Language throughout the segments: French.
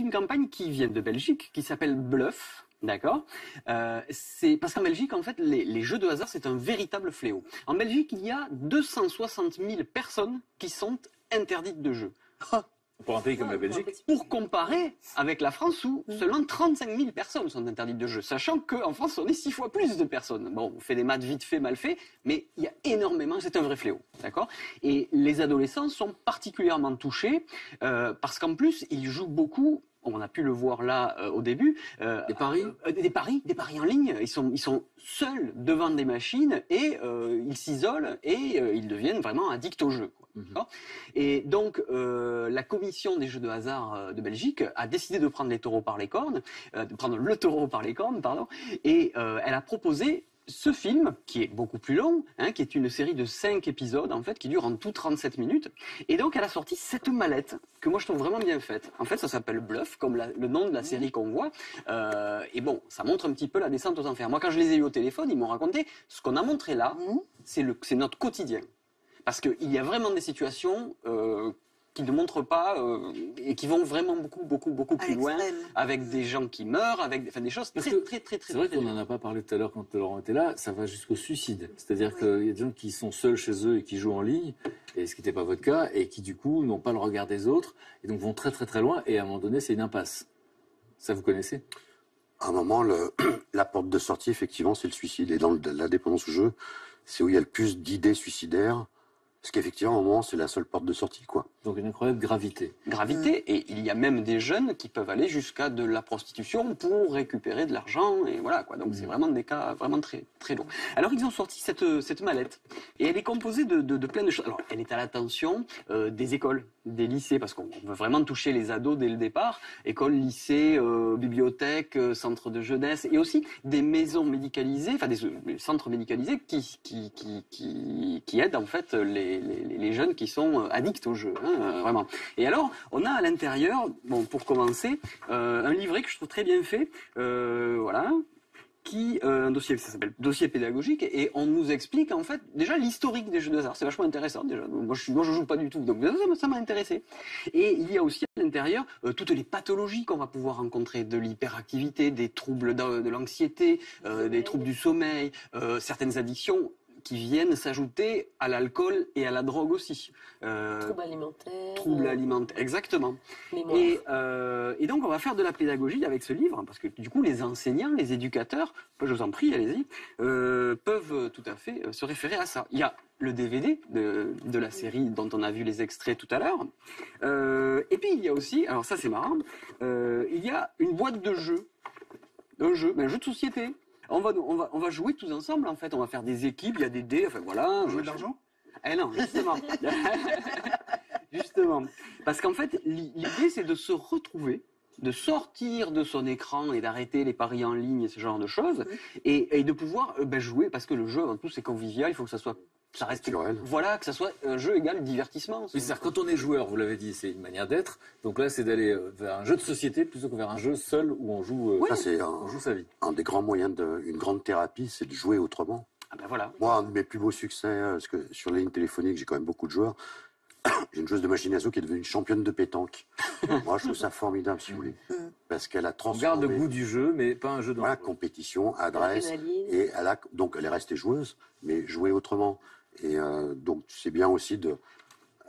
une campagne qui vient de Belgique, qui s'appelle Bluff. D'accord. C'est parce qu'en Belgique, en fait, les jeux de hasard, c'est un véritable fléau. En Belgique, il y a 260 000 personnes qui sont interdites de jeu. Pour un pays comme la Belgique. Pour comparer avec la France où seulement 35 000 personnes sont interdites de jeu, sachant qu'en France, on est 6 fois plus de personnes. Bon, on fait des maths vite fait, mal fait, mais il y a énormément, c'est un vrai fléau, d'accord. Et les adolescents sont particulièrement touchés parce qu'en plus, ils jouent beaucoup. On a pu le voir là au début. Des paris des paris en ligne. Ils sont seuls devant des machines et ils s'isolent et ils deviennent vraiment addicts au jeu. Et donc, la commission des jeux de hasard de Belgique a décidé de prendre les taureaux par les cornes, de prendre le taureau par les cornes, pardon, et elle a proposé ce film, qui est beaucoup plus long, qui est une série de 5 épisodes, en fait, qui dure en tout 37 minutes. Et donc, elle a sorti cette mallette, que moi je trouve vraiment bien faite. En fait, ça s'appelle Bluff, comme le nom de la série qu'on voit. Et bon, ça montre un petit peu la descente aux enfers. Moi, quand je les ai eu au téléphone, ils m'ont raconté, ce qu'on a montré là, c'est notre quotidien. Parce qu'il y a vraiment des situations qui ne montrent pas et qui vont vraiment beaucoup plus loin, avec des gens qui meurent, avec des choses très. C'est vrai qu'on n'en a pas parlé tout à l'heure quand Laurent était là, ça va jusqu'au suicide. C'est-à-dire qu'il y a des gens qui sont seuls chez eux et qui jouent en ligne, et ce qui n'était pas votre cas, et qui du coup n'ont pas le regard des autres, et donc vont très loin, et à un moment donné, c'est une impasse. Ça, vous connaissez ? À un moment, la porte de sortie, effectivement, c'est le suicide. Et dans la dépendance au jeu, c'est où il y a le plus d'idées suicidaires. Parce qu'effectivement, à un moment, c'est la seule porte de sortie, quoi. Donc une incroyable gravité. Et il y a même des jeunes qui peuvent aller jusqu'à de la prostitution pour récupérer de l'argent, et voilà, quoi. Donc c'est vraiment des cas vraiment très lourds. Alors ils ont sorti cette mallette, et elle est composée de plein de choses. Alors elle est à l'attention des écoles, des lycées, parce qu'on veut vraiment toucher les ados dès le départ. Écoles, lycées, bibliothèques, centres de jeunesse, et aussi des maisons médicalisées, enfin des centres médicalisés qui aident en fait les jeunes qui sont addicts au jeu, vraiment. Et alors, on a à l'intérieur, bon, pour commencer, un livret que je trouve très bien fait, voilà, un dossier, ça s'appelle dossier pédagogique, et on nous explique en fait déjà l'historique des jeux de hasard. C'est vachement intéressant déjà. Moi je joue pas du tout, donc ça m'a intéressé. Et il y a aussi à l'intérieur toutes les pathologies qu'on va pouvoir rencontrer, de l'hyperactivité, des troubles de l'anxiété, des troubles du sommeil, certaines addictions qui viennent s'ajouter à l'alcool et à la drogue aussi. Troubles alimentaires, exactement. Et donc on va faire de la pédagogie avec ce livre, parce que du coup les enseignants, les éducateurs, je vous en prie, allez-y, peuvent tout à fait se référer à ça. Il y a le DVD de la série dont on a vu les extraits tout à l'heure. Et puis il y a aussi, alors ça c'est marrant, il y a une boîte de jeux, un jeu de société. On va jouer tous ensemble, en fait. On va faire des équipes, il y a des dés, enfin voilà. Jouer de l'argent ? Eh non, justement. Justement. Parce qu'en fait, l'idée, c'est de se retrouver, de sortir de son écran et d'arrêter les paris en ligne et ce genre de choses, et de pouvoir jouer, parce que le jeu, avant tout, c'est convivial, il faut que ça reste culturel. Voilà, que ça soit un jeu égal divertissement. Oui, c'est-à-dire quand on est joueur, vous l'avez dit, c'est une manière d'être. Donc là, c'est d'aller vers un jeu de société plutôt que vers un jeu seul où on joue, on joue sa vie. Un des grands moyens d'une grande thérapie, c'est de jouer autrement. Ah ben voilà. Moi, un de mes plus beaux succès, parce que sur les lignes téléphoniques, j'ai quand même beaucoup de joueurs. J'ai une joueuse de machine à sous qui est devenue championne de pétanque. Moi, je trouve ça formidable, si vous voulez. Parce qu'elle a transformé... On garde le goût du jeu, mais pas un jeu Voilà, compétition, adresse. Et donc, elle est restée joueuse, mais jouer autrement. Et donc, c'est bien aussi de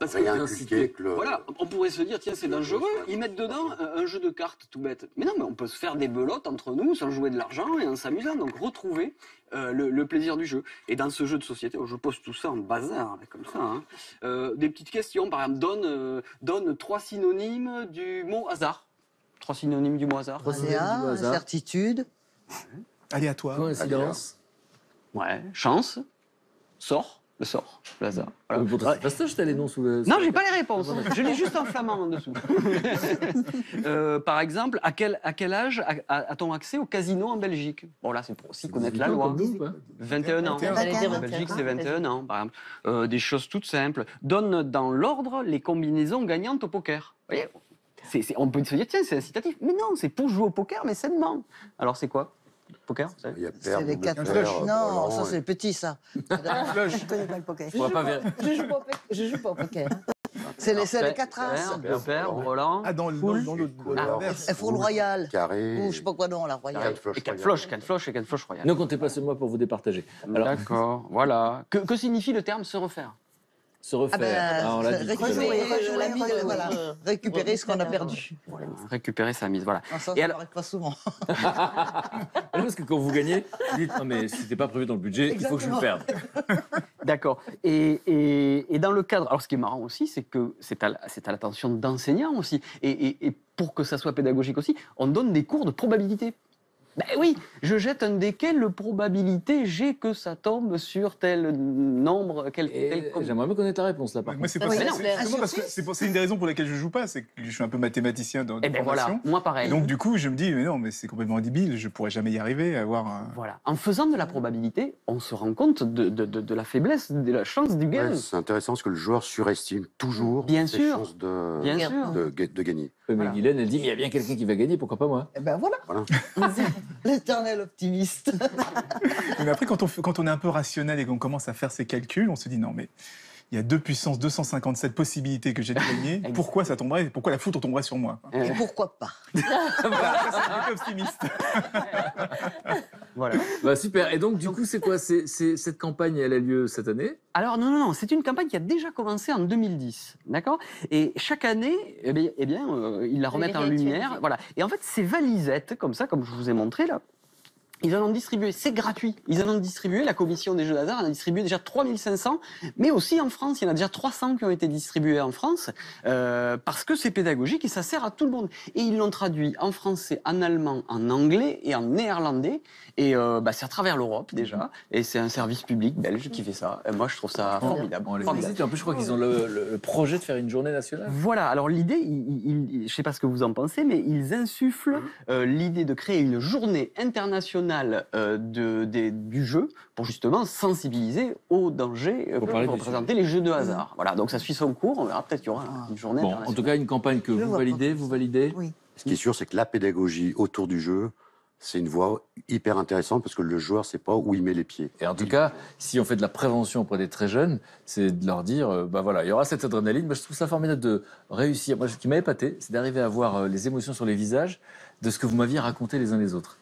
réinculquer que Voilà, on pourrait se dire, tiens, c'est dangereux, ils mettent dedans un jeu de cartes tout bête. Mais non, mais on peut se faire des belotes entre nous sans jouer de l'argent et en s'amusant. Donc, retrouver le plaisir du jeu. Et dans ce jeu de société, je pose tout ça en bazar, comme ça. Des petites questions, par exemple, donne 3 synonymes du mot hasard. 3 synonymes du mot hasard. Incertitude. Aléatoire. Coïncidence. Ouais, chance, sort. Le sort, le hasard. Voilà. Parce que les noms sous le... Non, j'ai pas les réponses. Je l'ai juste en flamand en dessous. Par exemple, à quel âge a-t-on accès au casino en Belgique? Bon, là, c'est pour aussi connaître la loi. 21 ans. En Belgique, c'est 21 ans, par exemple. Des choses toutes simples. Donne dans l'ordre les combinaisons gagnantes au poker. Vous voyez, on peut se dire, tiens, c'est incitatif. Mais non, c'est pour jouer au poker, mais sainement. Alors, c'est quoi? Poker, vous savez? Il y a C'est les 4 Non, ça c'est petit, ça. Flush. Je connais pas le poker. On va pas Je joue pas au poker. C'est les 4 as. Père, Roland. Ah, dans Foule. l'inverse. Full Royal. Carré. Ou je sais pas quoi, non, la Royale. Canne floche royale. Ne comptez pas sur moi pour vous départager. Alors, D'accord, voilà. Que signifie le terme se refaire? se refaire. Ah on l'a dit. Récupérer ce qu'on a perdu. Récupérer sa mise, voilà. Non, ça Et n'arrive pas souvent. Parce que quand vous gagnez, vous dites non mais c'était pas prévu dans le budget, il faut que je le perde. D'accord. Et dans le cadre, alors ce qui est marrant aussi, c'est que c'est à l'attention d'enseignants aussi. Et pour que ça soit pédagogique aussi, on donne des cours de probabilité. Ben oui, je jette un dé, quelle probabilité j'ai que ça tombe sur tel nombre, J'aimerais bien connaître la réponse là par Moi, contre. c'est pas justement parce que c'est une des raisons pour laquelle je joue pas, c'est que je suis un peu mathématicien de Eh ben voilà, formation. moi pareil. Et donc du coup, je me dis mais non, mais c'est complètement débile, je pourrais jamais y arriver à avoir un... Voilà. En faisant de la probabilité, on se rend compte de la faiblesse, de la chance du gain. Ouais, c'est intéressant parce que le joueur surestime toujours Bien ses sûr. chances de, Bien sûr. de gagner. Mais Voilà. Guylaine, elle dit mais il y a bien quelqu'un qui va gagner, pourquoi pas moi? Et ben voilà. L'éternel optimiste. Mais après, quand on est un peu rationnel et qu'on commence à faire ses calculs, on se dit non, mais il y a 2 puissance 257 possibilités que j'ai de gagner. Pourquoi ça tomberait? Pourquoi la foudre tomberait sur moi? Et pourquoi pas? Voilà, ça, c'est un peu optimiste. Voilà. Bah super, et donc du coup c'est quoi? Cette campagne, elle a lieu cette année? Alors non, c'est une campagne qui a déjà commencé en 2010, d'accord? Et chaque année, ils la remettent en lumière, voilà. Et en fait, ces valisettes, comme ça, comme je vous ai montré là, ils en ont distribué, c'est gratuit. Ils en ont distribué, la commission des jeux de hasard en a distribué déjà 3500, mais aussi en France, il y en a déjà 300 qui ont été distribués en France, parce que c'est pédagogique et ça sert à tout le monde. Et ils l'ont traduit en français, en allemand, en anglais et en néerlandais, et c'est à travers l'Europe déjà, et c'est un service public belge qui fait ça. Et moi, je trouve ça formidable. On les Formidable. félicite. En plus, je crois qu'ils ont le projet de faire une journée nationale. Voilà, alors l'idée, je ne sais pas ce que vous en pensez, mais ils insufflent l'idée de créer une journée internationale du jeu pour justement sensibiliser aux dangers que parler des représenter les jeux de hasard. Voilà, donc ça suit son cours, on verra peut-être qu'il y aura une journée Bon, internationale. en tout cas, une campagne que vous validez. Oui. Ce qui est sûr, c'est que la pédagogie autour du jeu, c'est une voie hyper intéressante parce que le joueur ne sait pas où il met les pieds. Et en tout cas, si on fait de la prévention auprès des très jeunes, c'est de leur dire, voilà, il y aura cette adrénaline. Moi, je trouve ça formidable de réussir. Moi, ce qui m'a épaté, c'est d'arriver à voir les émotions sur les visages de ce que vous m'aviez raconté les uns les autres.